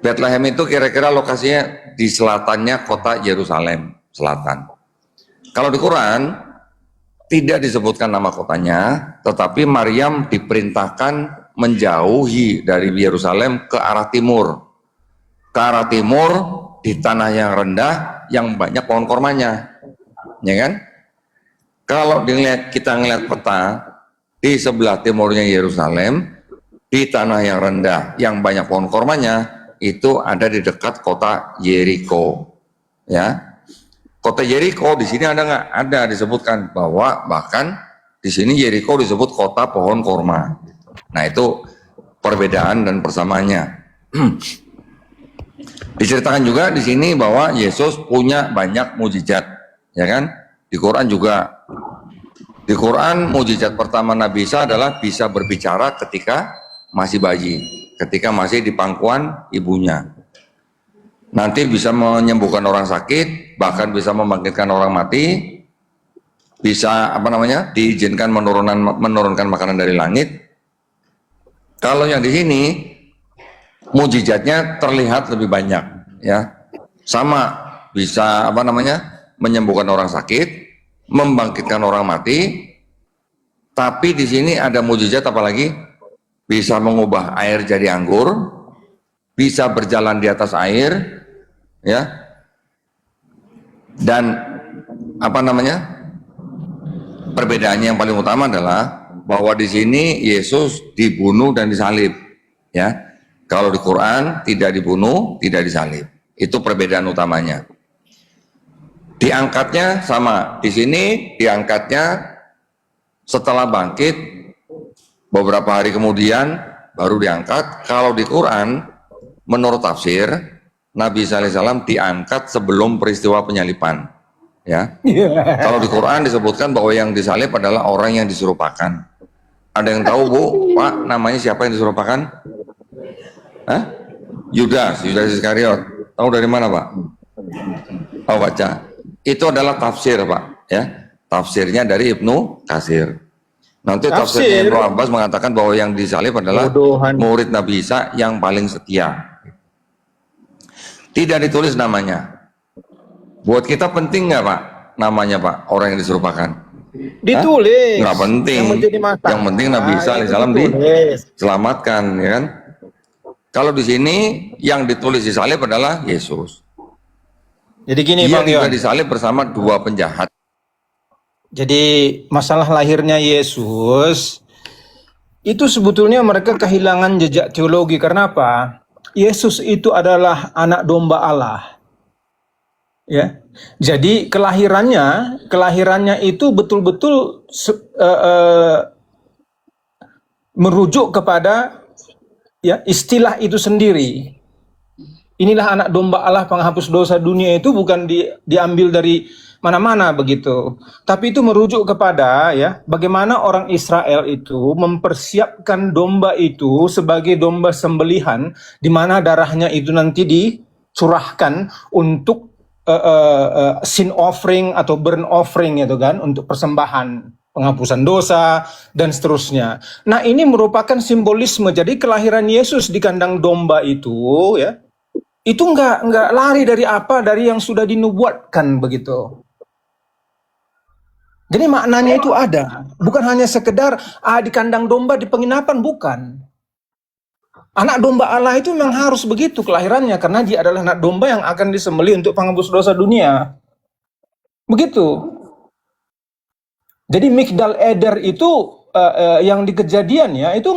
Bethlehem itu kira-kira lokasinya di selatannya kota Yerusalem selatan. Kalau di Quran tidak disebutkan nama kotanya, tetapi Maryam diperintahkan menjauhi dari Yerusalem ke arah timur. Ke arah timur di tanah yang rendah yang banyak pohon kormanya. Ya kan? Kalau kita ngelihat peta di sebelah timurnya Yerusalem, di tanah yang rendah yang banyak pohon kormanya, itu ada di dekat kota Yeriko. Ya, kota Yeriko di sini ada nggak? Ada disebutkan bahwa bahkan di sini Yeriko disebut kota pohon korma. Nah itu perbedaan dan persamaannya. Diceritakan juga di sini bahwa Yesus punya banyak mujizat. Ya kan? Di Quran juga. Di Quran mujizat pertama Nabi Isa adalah bisa berbicara ketika masih bayi, ketika masih di pangkuan ibunya. Nanti bisa menyembuhkan orang sakit, bahkan bisa membangkitkan orang mati, bisa diizinkan menurunkan makanan dari langit. Kalau yang di sini mujizatnya terlihat lebih banyak, ya. Sama bisa menyembuhkan orang sakit, membangkitkan orang mati, tapi di sini ada mujizat apalagi bisa mengubah air jadi anggur, bisa berjalan di atas air, ya, dan perbedaannya yang paling utama adalah bahwa di sini Yesus dibunuh dan disalib, ya. Kalau di Quran tidak dibunuh, tidak disalib. Itu perbedaan utamanya. Diangkatnya sama. Di sini diangkatnya setelah bangkit beberapa hari kemudian baru diangkat. Kalau di Quran menurut tafsir Nabi Isa alaihissalam diangkat sebelum peristiwa penyaliban. Ya. Kalau di Quran disebutkan bahwa yang disalib adalah orang yang diserupakan. Ada yang tahu Bu, Pak, namanya siapa yang diserupakan? Hah? Yudas Iskariot. Tahu dari mana Pak? Oh baca. Itu adalah tafsir Pak, ya. Tafsirnya dari Ibnu Katsir. Nanti tafsirnya Ibnu Abbas mengatakan bahwa yang disalib adalah murid Nabi Isa yang paling setia. Tidak ditulis namanya. Buat kita penting nggak Pak namanya Pak orang yang diserupakan? Ditulis. Nggak penting. Yang penting Nabi Isa alaihissalam diselamatkan, ya kan? Kalau di sini yang ditulis disalib adalah Yesus. Jadi gini Dia Bang juga Yon. disalib bersama dua penjahat. Jadi masalah lahirnya Yesus itu sebetulnya mereka kehilangan jejak teologi. Karena apa? Yesus itu adalah anak domba Allah. Ya. Jadi kelahirannya itu betul-betul merujuk kepada ya istilah itu sendiri. Inilah anak domba Allah penghapus dosa dunia, itu bukan diambil dari mana-mana begitu. Tapi itu merujuk kepada ya bagaimana orang Israel itu mempersiapkan domba itu sebagai domba sembelihan, di mana darahnya itu nanti dicurahkan untuk sin offering atau burnt offering itu kan, untuk persembahan penghapusan dosa dan seterusnya. Nah, ini merupakan simbolisme. Jadi kelahiran Yesus di kandang domba itu ya itu nggak lari dari dari yang sudah dinubuatkan begitu. Jadi maknanya itu ada, bukan hanya sekedar di kandang domba di penginapan, bukan. Anak domba Allah itu memang harus begitu kelahirannya, karena dia adalah anak domba yang akan disembelih untuk penghapus dosa dunia. Begitu. Jadi Migdal Eder itu yang di Kejadian ya itu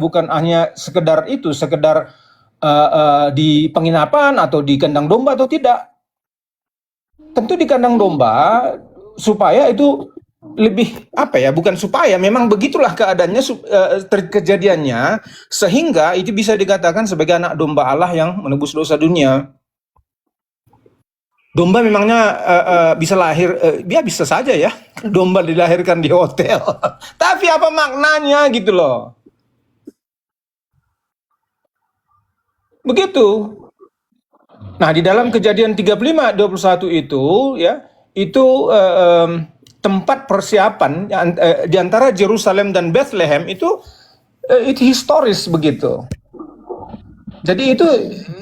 bukan hanya sekedar di penginapan atau di kandang domba atau tidak. Tentu di kandang domba supaya itu lebih bukan supaya, memang begitulah keadaannya kejadiannya, sehingga itu bisa dikatakan sebagai anak domba Allah yang menebus dosa dunia. Domba memangnya bisa lahir, bisa saja ya domba dilahirkan di hotel. Tapi apa maknanya gitu loh. Begitu. Nah, di dalam Kejadian 35:21 itu ya, itu tempat persiapan di antara Yerusalem dan Bethlehem itu historis begitu. Jadi itu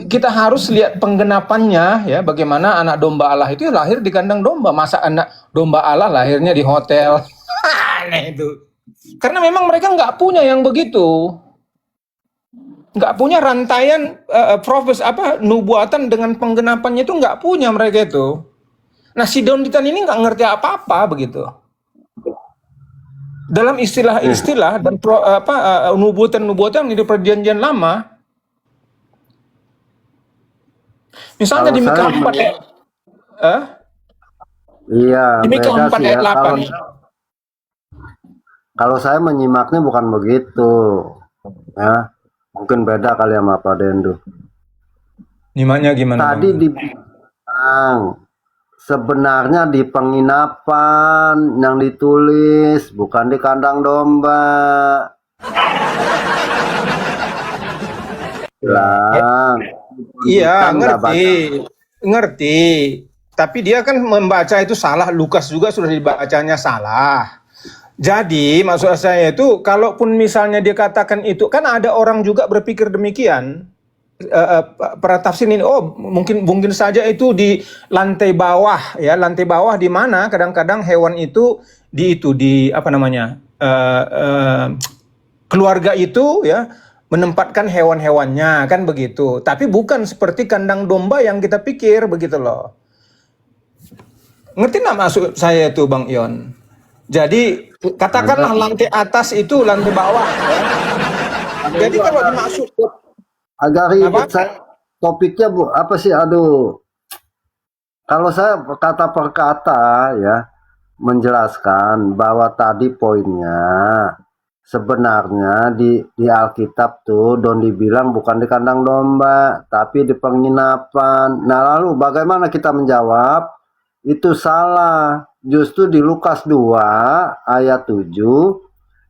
kita harus lihat penggenapannya ya, bagaimana anak domba Allah itu lahir di kandang domba. Masa anak domba Allah lahirnya di hotel? Aneh itu. Karena memang mereka nggak punya yang begitu. Nggak punya rantaian nubuatan dengan penggenapannya, itu nggak punya mereka itu. Nah, si Donditan ini nggak ngerti apa-apa begitu. Dalam istilah-istilah dan nubuatan-nubuatan di Perjanjian Lama, misalnya di Mika 4 Iya, di Mika 4 ayat 8. Kalau saya menyimaknya bukan begitu, ya. Mungkin beda kali sama Pak Dendu. Nyimaknya gimana? Tadi dibilang sebenarnya di penginapan yang ditulis, bukan di kandang domba. Iya, ngerti. Tapi dia kan membaca itu salah. Lukas juga sudah dibacanya salah. Jadi maksud saya itu, kalaupun misalnya dia katakan itu, kan ada orang juga berpikir demikian. Para tafsir ini, mungkin saja itu di lantai bawah ya, lantai bawah di mana kadang-kadang hewan itu keluarga itu ya menempatkan hewan-hewannya kan begitu. Tapi bukan seperti kandang domba yang kita pikir begitu loh. Ngerti nggak maksud saya itu Bang Ion? Jadi katakanlah lantai atas itu lantai bawah. Ya. Jadi kalau dimaksud agak ribet saya topiknya Bu, apa sih? Aduh. Kalau saya kata per kata ya menjelaskan bahwa tadi poinnya sebenarnya di Alkitab tuh don dibilang bukan di kandang domba tapi di penginapan. Nah lalu bagaimana kita menjawab? Itu salah. Justru di Lukas 2 ayat 7,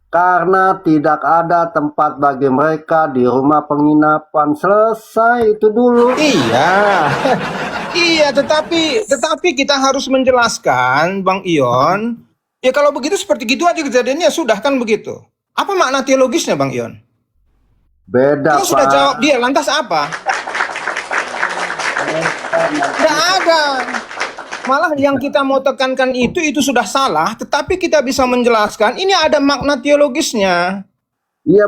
karena tidak ada tempat bagi mereka di rumah penginapan. Selesai itu dulu. Iya. Iya, tetapi kita harus menjelaskan, Bang Ion. Ya kalau begitu seperti gitu aja kejadiannya, sudah kan begitu. Apa makna teologisnya, Bang Ion? Beda, Kita sudah Pak. jawab dia, lantas apa? Tidak ada. Malah yang kita mau tekankan itu sudah salah, tetapi kita bisa menjelaskan ini ada makna teologisnya. Iya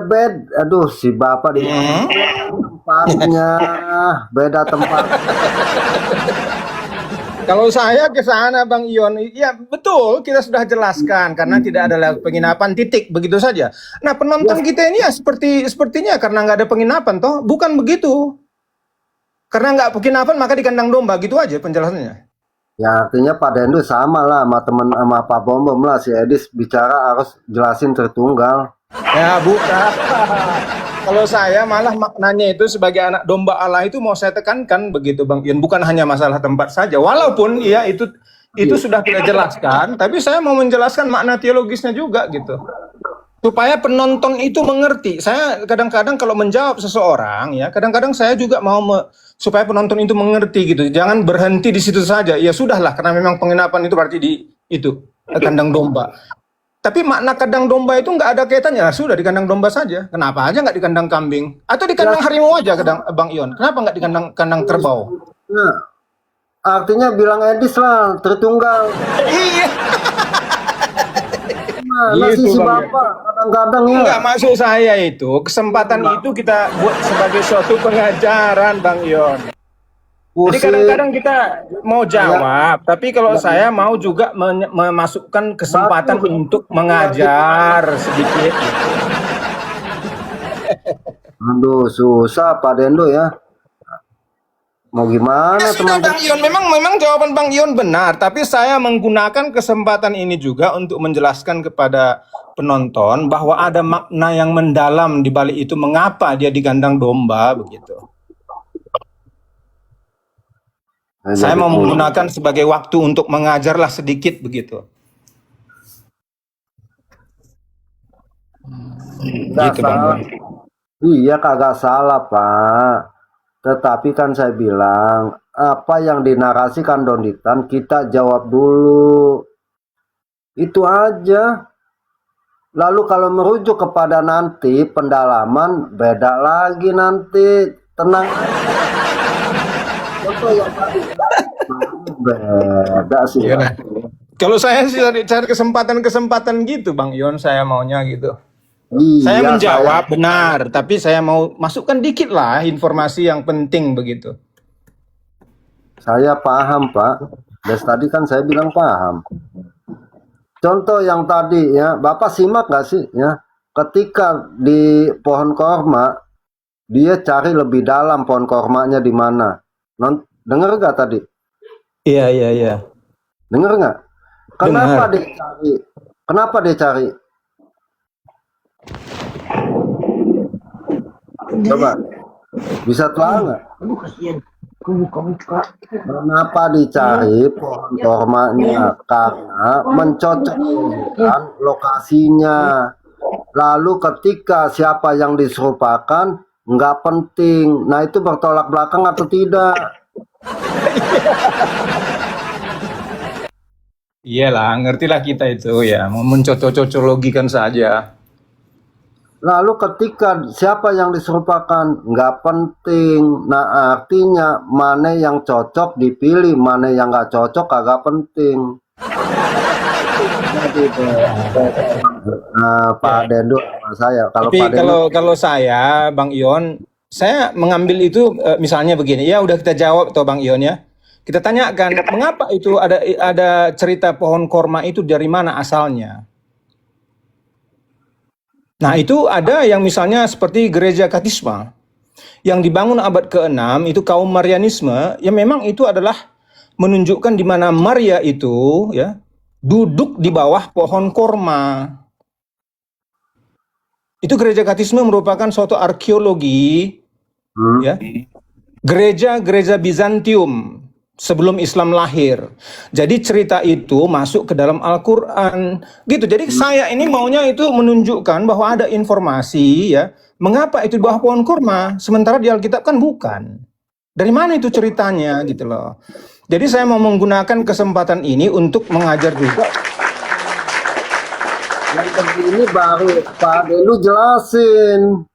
aduh si Bapak di tempatnya beda tempat. Kalau saya ke sana Bang Ion, ya betul kita sudah jelaskan karena tidak ada penginapan titik begitu saja. Nah penonton kita ini ya sepertinya karena nggak ada penginapan toh, bukan begitu. Karena nggak penginapan maka di kandang domba gitu aja penjelasannya. Ya artinya Pak Dendu sama lah sama Pak Bom lah, si Edis bicara harus jelasin Tritunggal. Ya bukan. Kalau saya malah maknanya itu sebagai anak domba Allah itu mau saya tekankan begitu Bang Ion, bukan hanya masalah tempat saja. Walaupun ya itu sudah kita jelaskan, tapi saya mau menjelaskan makna teologisnya juga gitu. Supaya penonton itu mengerti. Saya kadang-kadang kalau menjawab seseorang ya, kadang-kadang saya juga mau supaya penonton itu mengerti gitu. Jangan berhenti di situ saja. Ya sudahlah karena memang penginapan itu berarti di kandang domba. Tapi makna kandang domba itu nggak ada kaitannya. Sudah di kandang domba saja. Kenapa aja nggak di kandang kambing? Atau di kandang harimau aja, Bang Ion? Kenapa nggak di kandang kerbau? Nah, artinya bilang Edis lah, Tritunggal. Iya. Nah, Gitu, si Bang. Bapak kadang-kadang ya. Enggak, maksud saya itu kesempatan itu kita buat sebagai suatu pengajaran, Bang Ion. Jadi kadang-kadang kita mau jawab, tapi kalau saya mau juga memasukkan kesempatan untuk mengajar sedikit. Aduh, susah Pak Dendo ya. Mau gimana Sudah teman-teman? Bang Ion, memang jawaban Bang Ion benar, tapi saya menggunakan kesempatan ini juga untuk menjelaskan kepada penonton bahwa ada makna yang mendalam di balik itu, mengapa dia di kandang domba begitu. Saya mau menggunakan sebagai waktu untuk mengajarlah sedikit begitu. Gitu, Bang. Iya kagak salah Pak. Tetapi kan saya bilang apa yang dinarasikan Donditan kita jawab dulu. Itu aja. Lalu kalau merujuk kepada nanti pendalaman beda lagi nanti. Tenang. Contoh yang tadi beda sih. Iya. Kalau saya sih cari kesempatan gitu Bang Ion, saya maunya gitu. Iya, saya menjawab benar, tapi saya mau masukkan dikit lah informasi yang penting begitu. Saya paham Pak. Dari tadi kan saya bilang paham. Contoh yang tadi ya, Bapak simak gak sih ya? Ketika di pohon korma, dia cari lebih dalam pohon kormanya di mana. Dengar gak tadi? Iya. Dengar nggak? Kenapa dia cari? Kenapa dia cari? Coba, bisa tahu nggak? Kenapa dicari pohon kormanya? Karena mencocokkan lokasinya. Lalu ketika siapa yang diserupakan nggak penting. Nah itu bertolak belakang atau tidak? Iyalah, ngertilah kita itu ya, mau mencocok-cocologikan saja. Lalu ketika siapa yang diserupakan nggak penting. Nah artinya mana yang cocok dipilih, mana yang nggak cocok kagak penting. Pak Dendo sama saya. Tapi kalau saya Bang Ion, saya mengambil itu misalnya begini, ya udah kita jawab toh Bang Ion ya. Kita tanyakan mengapa itu ada cerita pohon korma itu dari mana asalnya. Nah itu ada yang misalnya seperti gereja Katisma yang dibangun abad ke-6 itu kaum Marianisme, ya memang itu adalah menunjukkan di mana Maria itu ya duduk di bawah pohon korma. Itu gereja-katisme merupakan suatu arkeologi ya. Gereja-gereja Bizantium sebelum Islam lahir. Jadi cerita itu masuk ke dalam Al-Qur'an gitu. Jadi saya ini maunya itu menunjukkan bahwa ada informasi ya, mengapa itu di bawah pohon kurma sementara di Alkitab kan bukan. Dari mana itu ceritanya gitu loh. Jadi saya mau menggunakan kesempatan ini untuk mengajar juga. Yang begini baru Pak Delu jelasin.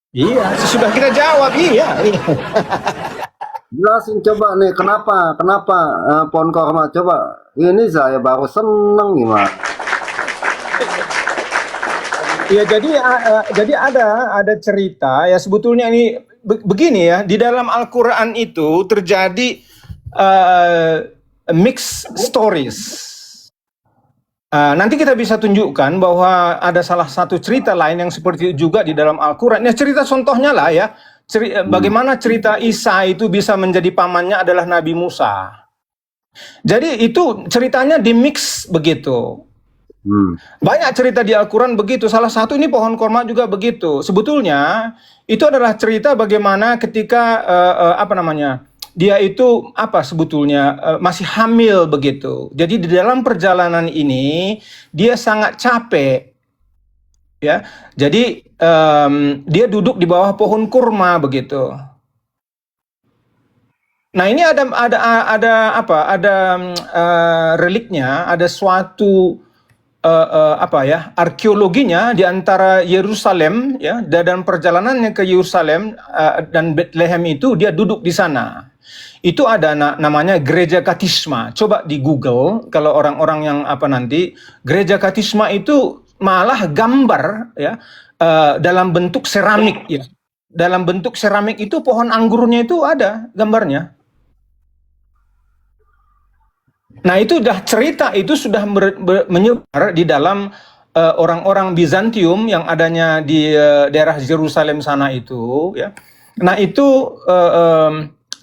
Iya, sesudah kita jawab iya. Jelasin coba nih kenapa pohon korma, coba. Ini saya baru seneng gimana. Ya jadi ada cerita ya, sebetulnya ini begini ya, di dalam Al-Qur'an itu terjadi mixed stories. Nanti kita bisa tunjukkan bahwa ada salah satu cerita lain yang seperti itu juga di dalam Al-Qur'an. Ya cerita contohnya lah ya. Bagaimana cerita Isa itu bisa menjadi pamannya adalah Nabi Musa. Jadi itu ceritanya di mix begitu. Banyak cerita di Al-Quran begitu. Salah satu ini pohon korma juga begitu. Sebetulnya itu adalah cerita bagaimana ketika dia itu sebetulnya masih hamil begitu. Jadi di dalam perjalanan ini dia sangat capek. Ya, jadi dia duduk di bawah pohon kurma begitu. Nah ini ada reliknya, ada suatu arkeologinya di antara Yerusalem ya, dan perjalanannya ke Yerusalem dan Bethlehem itu dia duduk di sana. Itu ada namanya gereja katisma. Coba di Google kalau orang-orang yang gereja katisma itu malah gambar ya dalam bentuk seramik ya. Dalam bentuk seramik itu pohon anggurnya itu ada gambarnya. Nah itu dah cerita itu sudah menyebar di dalam orang-orang Bizantium yang adanya di daerah Yerusalem sana itu ya. Nah itu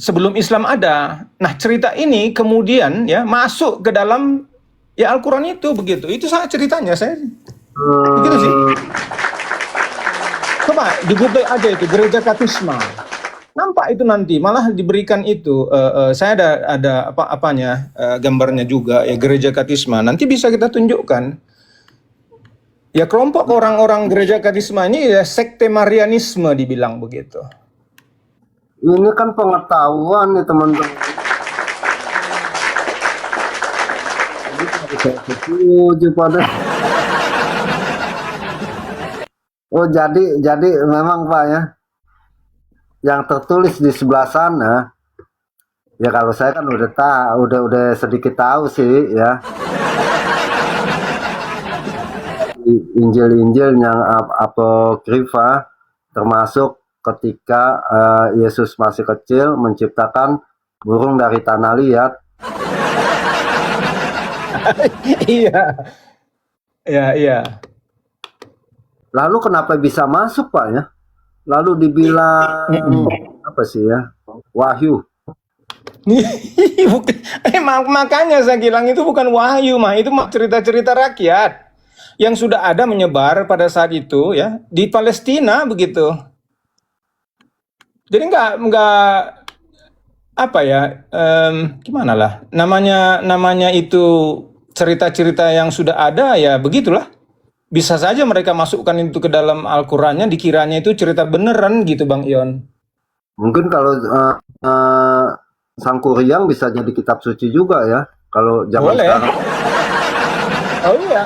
sebelum Islam ada. Nah cerita ini kemudian ya masuk ke dalam ya Al-Quran itu begitu. Itu ceritanya saya. Begitu sih. Coba di Google aja itu gereja katisma. Nampak itu nanti malah diberikan itu. Saya ada gambarnya juga ya gereja katisma. Nanti bisa kita tunjukkan. Ya kelompok orang-orang gereja katisma ini ya sekte Marianisme dibilang begitu. Ini kan pengetahuan nih teman-teman. Ini saya setuju pada. Oh jadi memang Pak ya, yang tertulis di sebelah sana, ya kalau saya kan udah sedikit tahu sih ya. Injil-injil yang apokrifa termasuk ketika Yesus masih kecil menciptakan burung dari tanah liat. Iya. Lalu kenapa bisa masuk Pak ya? Lalu dibilang apa sih ya? Wahyu. Makanya saya bilang itu bukan wahyu mah, itu cerita-cerita rakyat yang sudah ada menyebar pada saat itu ya di Palestina begitu. Jadi gimana lah namanya itu cerita-cerita yang sudah ada ya begitulah. Bisa saja mereka masukkan itu ke dalam Al-Qur'annya, dikiranya itu cerita beneran gitu Bang Ion. Mungkin kalau Sangkuriang bisa jadi kitab suci juga ya kalau zaman sekarang. Oh iya.